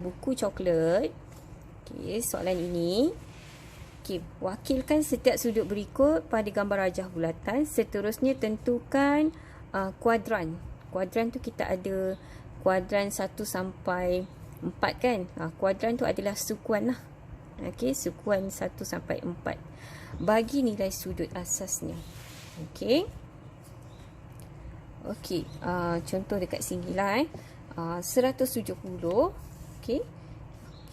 Buku coklat. Okey, soalan ini. Okey, wakilkan setiap sudut berikut pada gambar rajah bulatan. Seterusnya tentukan kuadran. Kuadran tu kita ada kuadran 1 sampai 4 kan. Kuadran tu adalah sukuan lah. Okey, sukuan 1 sampai 4. Bagi nilai sudut asasnya. Okey. Okey, contoh dekat sini lah 170. Okey.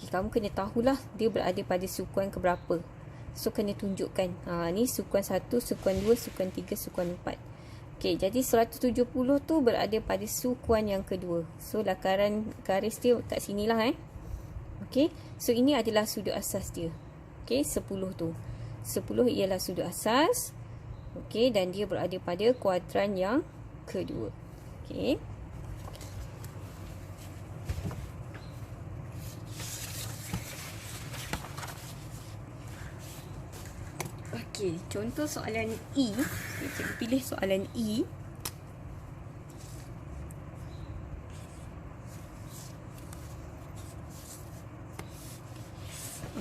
Kamu kena tahulah dia berada pada sukuan ke berapa. So kena tunjukkan. Ni sukuan 1, sukuan 2, sukuan 3, sukuan 4. Okey, jadi 170 tu berada pada sukuan yang kedua. So lakaran garis dia kat sinilah Okey. So ini adalah sudut asas dia. Okey, 10 tu. 10 ialah sudut asas. Okey, dan dia berada pada kuadran yang kedua. Okey. Okey, contoh soalan E. Cikgu pilih soalan E.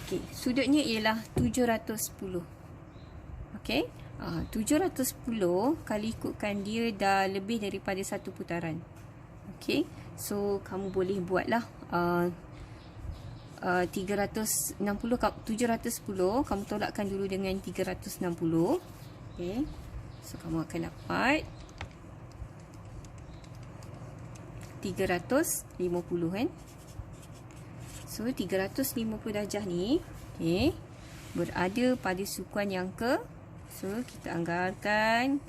Okey, sudutnya ialah 710. Okey, 710 kalau ikutkan dia dah lebih daripada satu putaran. Okey, so kamu boleh buatlah 710 kamu tolakkan dulu dengan 360. Okey, so kamu akan dapat 350 kan. So 350 darjah ni berada pada sukuan yang ke. So kita anggarkan.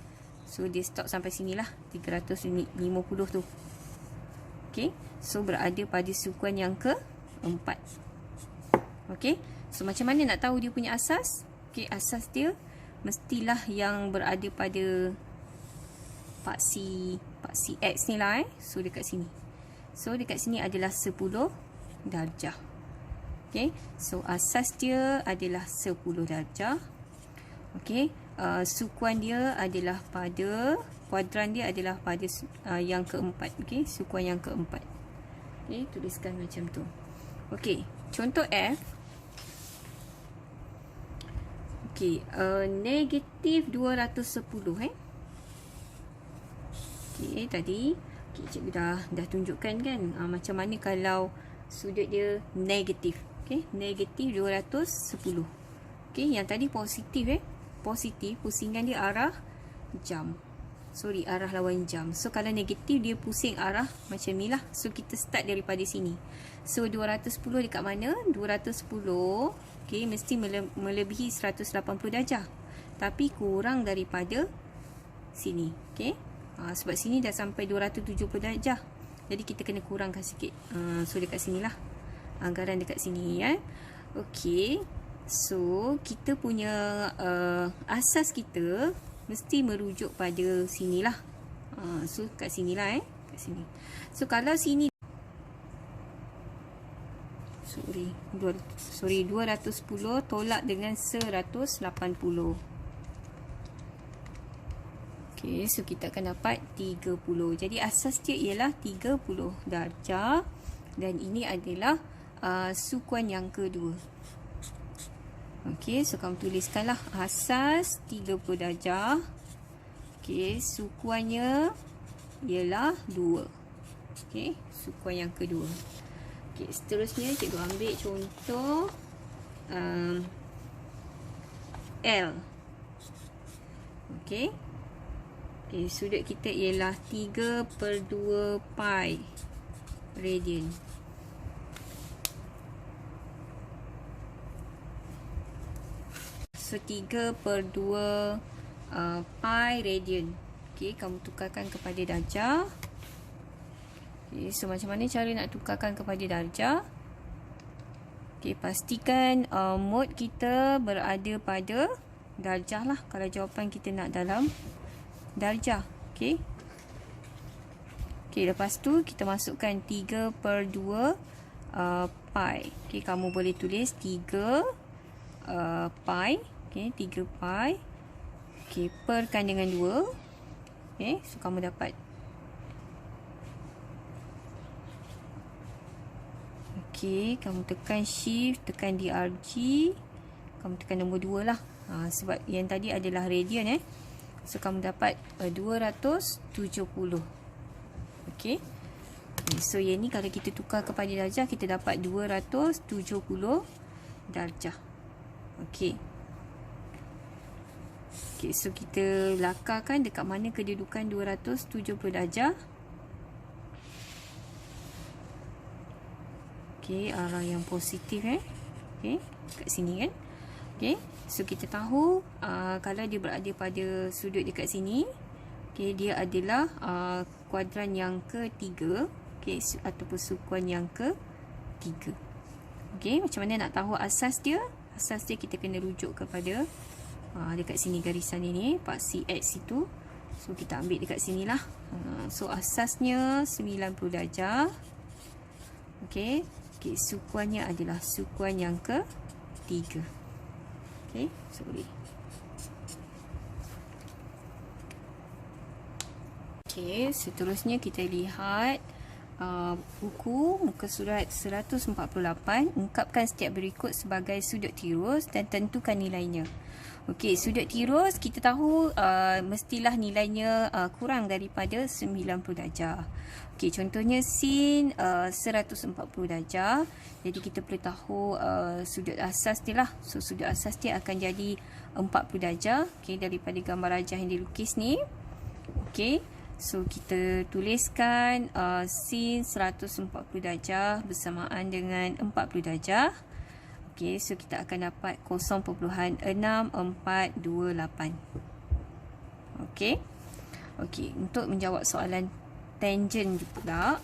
So dia stop sampai sinilah 350 tu. Okey, so berada pada sukuan yang ke-4. Okey, so macam mana nak tahu dia punya asas? Okey, asas dia mestilah yang berada pada paksi X ni lah So dekat sini. So dekat sini adalah 10 darjah. Okey, so asas dia adalah 10 darjah. Okey, sukuan dia adalah pada kuadran dia adalah pada yang keempat. Okey, sukuan yang keempat. Okey, tuliskan macam tu. Okey, contoh F. Okey, negatif 210 Okey, tadi cikgu dah tunjukkan kan macam mana kalau sudut dia negatif. Okey, negatif 210. Okey, yang tadi positif positif, pusingan dia arah jam. Sorry, arah lawan jam. So kalau negatif dia pusing arah macam ni lah. So kita start daripada sini. So 210 dekat mana? 210 okey, mesti melebihi 180 darjah. Tapi kurang daripada sini. Okey, sebab sini dah sampai 270 darjah. Jadi kita kena kurangkan sikit. So dekat sinilah. Anggaran dekat sini Okey. So kita punya asas kita mesti merujuk pada sinilah. So kat sinilah kat sini. So kalau sini sorry 210 tolak dengan 180. Okey, so kita akan dapat 30. Jadi asas dia ialah 30 darjah dan ini adalah sukuan yang kedua. Okey, so kamu tuliskanlah asas 30 darjah. Okey, sukuannya ialah 2. Okey, sukuan yang kedua. Okey, seterusnya cikgu ambil contoh L. Okey. Okey, sudut kita ialah 3/2 pi radian. So 3/2 pi radian. Okey, kamu tukarkan kepada darjah. Okey, so macam mana cara nak tukarkan kepada darjah? Okey, pastikan mode kita berada pada darjah lah. Kalau jawapan kita nak dalam darjah. Okey. Okey, lepas tu kita masukkan 3/2 pi. Okey, kamu boleh tulis 3 pi. Okey, 3 pi. Okey, perkan dengan 2. Okey, so kamu dapat Okey, kamu tekan shift, tekan DRG. Kamu tekan nombor 2 lah. Sebab yang tadi adalah radian So kamu dapat 270. Okey. So yang ni kalau kita tukar kepada darjah, kita dapat 270 darjah. Okey. Okey, so kita lakarkan dekat mana kedudukan 270 darjah. Okey, arah yang positif Okey, kat sini kan. Okey, so kita tahu kalau dia berada pada sudut dekat sini, okey, dia adalah kuadran yang ketiga, okey, ataupun sukuan yang ketiga. Okey, macam mana nak tahu asas dia? Asas dia kita kena rujuk kepada dekat sini garisan ini, paksi X itu. So kita ambil dekat sinilah. So asasnya 90 darjah. Okey. Okey, sukuannya adalah sukuan yang ketiga. Okey, so boleh. Okey, seterusnya kita lihat buku muka surat 148. Ungkapkan setiap berikut sebagai sudut tirus dan tentukan nilainya. Okey, sudut tirus kita tahu mestilah nilainya kurang daripada 90 darjah. Okey, contohnya sin 140 darjah. Jadi kita perlu tahu sudut asas dia lah. So sudut asas dia akan jadi 40 darjah. Okey, daripada gambar rajah yang dilukis ni. Okey, so kita tuliskan sin 140 darjah bersamaan dengan 40 darjah. Okey, so kita akan dapat 0.6428. Okey. Okey, untuk menjawab soalan tangent pula.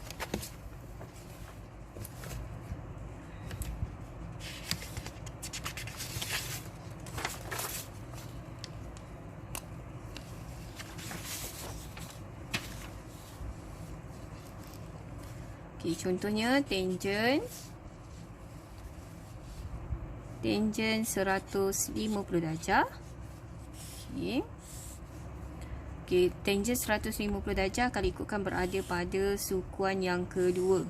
Okey, contohnya tangent 150 darjah. Okey. Okey, tangent 150 darjah kalau ikutkan berada pada sukuan yang kedua.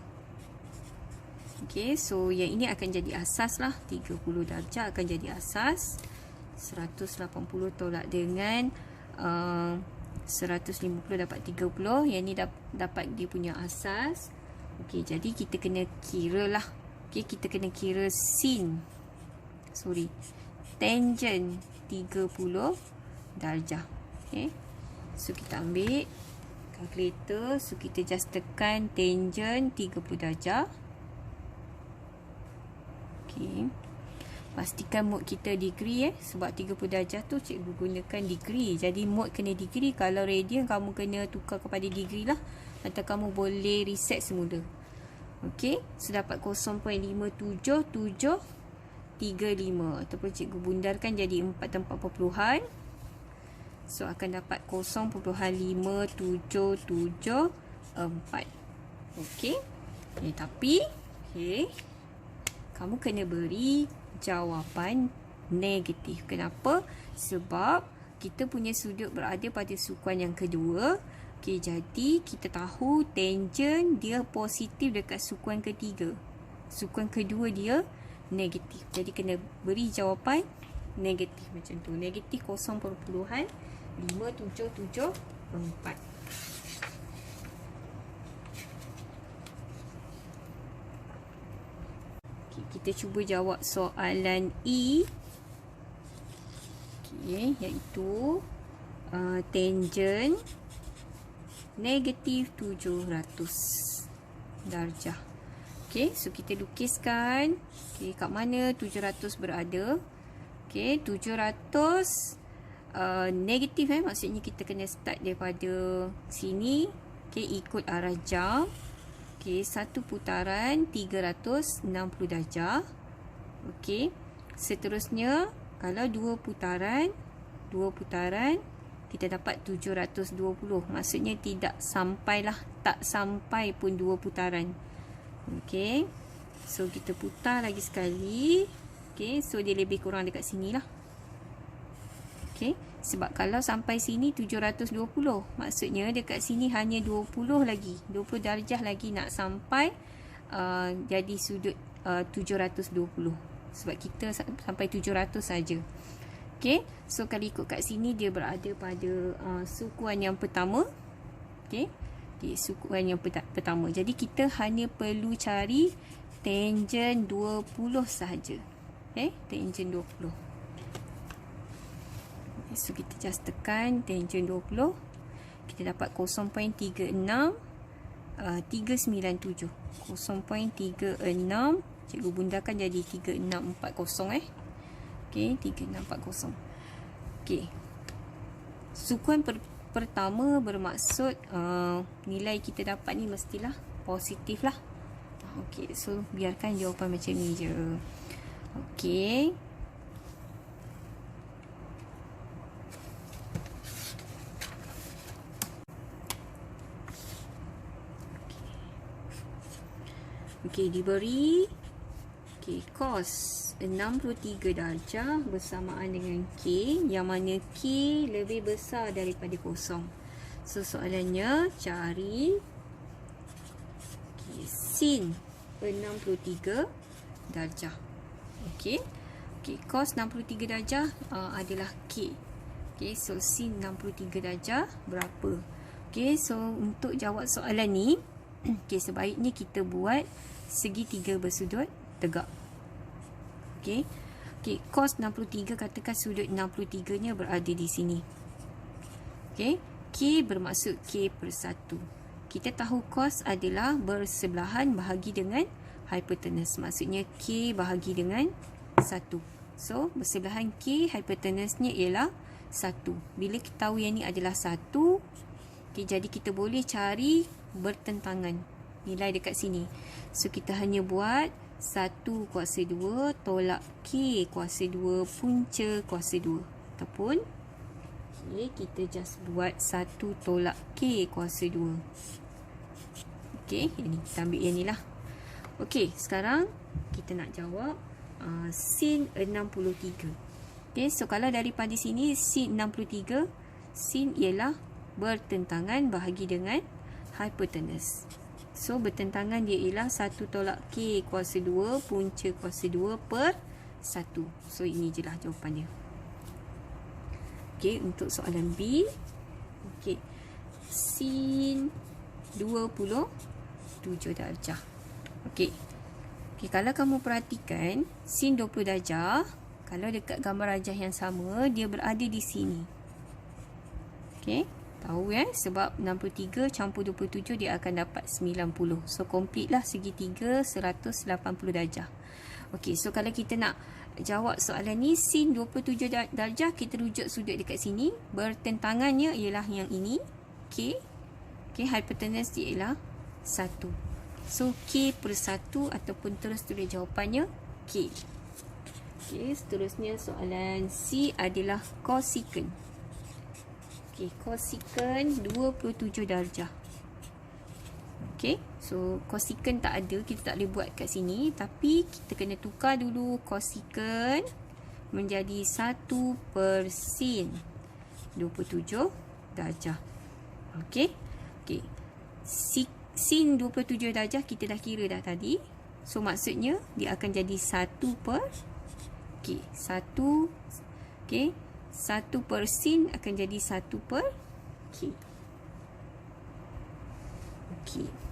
Okey, so yang ini akan jadi asas lah. 30 darjah akan jadi asas. 180 tolak dengan 150 dapat 30. Yang ni dapat dia punya asas. Okey, jadi kita kena kira lah. Okey, kita kena kira sin. Tangent 30 darjah. Okey. So kita ambil kalkulator. So kita just tekan tangent 30 darjah. Okey. Pastikan mode kita degree sebab 30 darjah tu cikgu gunakan degree. Jadi mode kena degree. Kalau radian kamu kena tukar kepada degree lah. Atau kamu boleh reset semula. Okey. So dapat 0.57735 ataupun cikgu bundarkan jadi 4 puluhan. So akan dapat 0.5774. Okey. Tapi kamu kena beri jawapan negatif. Kenapa? Sebab kita punya sudut berada pada sukuan yang kedua. Okey, jadi kita tahu tangent dia positif dekat sukuan ketiga. Sukuan kedua dia negatif. Jadi kena beri jawapan negatif macam tu. Negatif 0.5774. Okay, kita cuba jawab soalan E. Okay, iaitu tangent negatif 700 darjah. Okay, so kita lukiskan. Okay, kat mana 700 berada? Okay, 700 negatif maksudnya kita kena start daripada sini. Okay, ikut arah jam. Okay, satu putaran 360 darjah. Okay, seterusnya kalau dua putaran kita dapat 720. Maksudnya tidak sampailah, tak sampai pun dua putaran. Okay, so kita putar lagi sekali. Okay, so dia lebih kurang dekat sini lah. Okay, sebab kalau sampai sini 720, maksudnya dekat sini hanya 20 lagi, 20 darjah lagi nak sampai jadi sudut 720. Sebab kita sampai 700 saja. Okey, so kalau ikut kat sini dia berada pada sukuan yang pertama. Okey, sukuan yang pertama. Jadi kita hanya perlu cari tangen 20 sahaja. Tangen 20. So kita just tekan tangen 20. Kita dapat 0.36 397. 0.36 cikgu bundakan jadi 3640 Okey, 3640. Okey. Sukuan pertama bermaksud nilai kita dapat ni mestilah positif lah. Okey, so biarkan jawapan macam ni je. Okey. Okey, diberi cos 63 darjah bersamaan dengan K, yang mana K lebih besar daripada kosong. So soalannya cari sin 63 darjah. Okey, cos 63 darjah adalah K. Okey, so sin 63 darjah berapa? Okey, so untuk jawab soalan ni sebaiknya kita buat segitiga bersudut tegak. Okey, cos 63, katakan sudut 63 nya berada di sini. Okey, K bermaksud K per 1. Kita tahu cos adalah bersebelahan bahagi dengan hypotenuse. Maksudnya K bahagi dengan 1. So, bersebelahan K, hypotenuse-nya ialah 1. Bila kita tahu yang ni adalah 1, jadi kita boleh cari bertentangan nilai dekat sini. So, kita hanya buat 1 kuasa 2 tolak K kuasa 2 punca kuasa 2. Ataupun kita just buat 1 tolak K kuasa 2. Okey, ini kita ambil yang ni lah. Okey, sekarang kita nak jawab sin 63. Okey, so kalau daripada sini sin 63, sin ialah bertentangan bahagi dengan hypotenuse. So, bertentangan dia ialah 1 tolak K kuasa 2 punca kuasa 2 per 1. So, ini je lah jawapannya. Okey, untuk soalan B. Okey, sin 27 darjah. Okey, kalau kamu perhatikan, sin 20 darjah, kalau dekat gambar rajah yang sama, dia berada di sini. Okey. Tahu sebab 63 campur 27 dia akan dapat 90. So complete lah segitiga 180 darjah. Okey, so kalau kita nak jawab soalan ni sin 27 darjah, kita rujuk sudut dekat sini. Bertentangannya ialah yang ini, K. Okey, hypotenuse dia ialah 1. So K per 1 ataupun terus tulis jawapannya K. Okey, seterusnya soalan C adalah cosecant. Okey, cosecant 27 darjah. Okey, so cosecant tak ada, kita tak boleh buat kat sini. Tapi kita kena tukar dulu cosecant menjadi 1 per sin 27 darjah. Okey, sin 27 darjah kita dah kira dah tadi. So maksudnya dia akan jadi 1 per K. 1 per sin akan jadi 1 per K. Okey.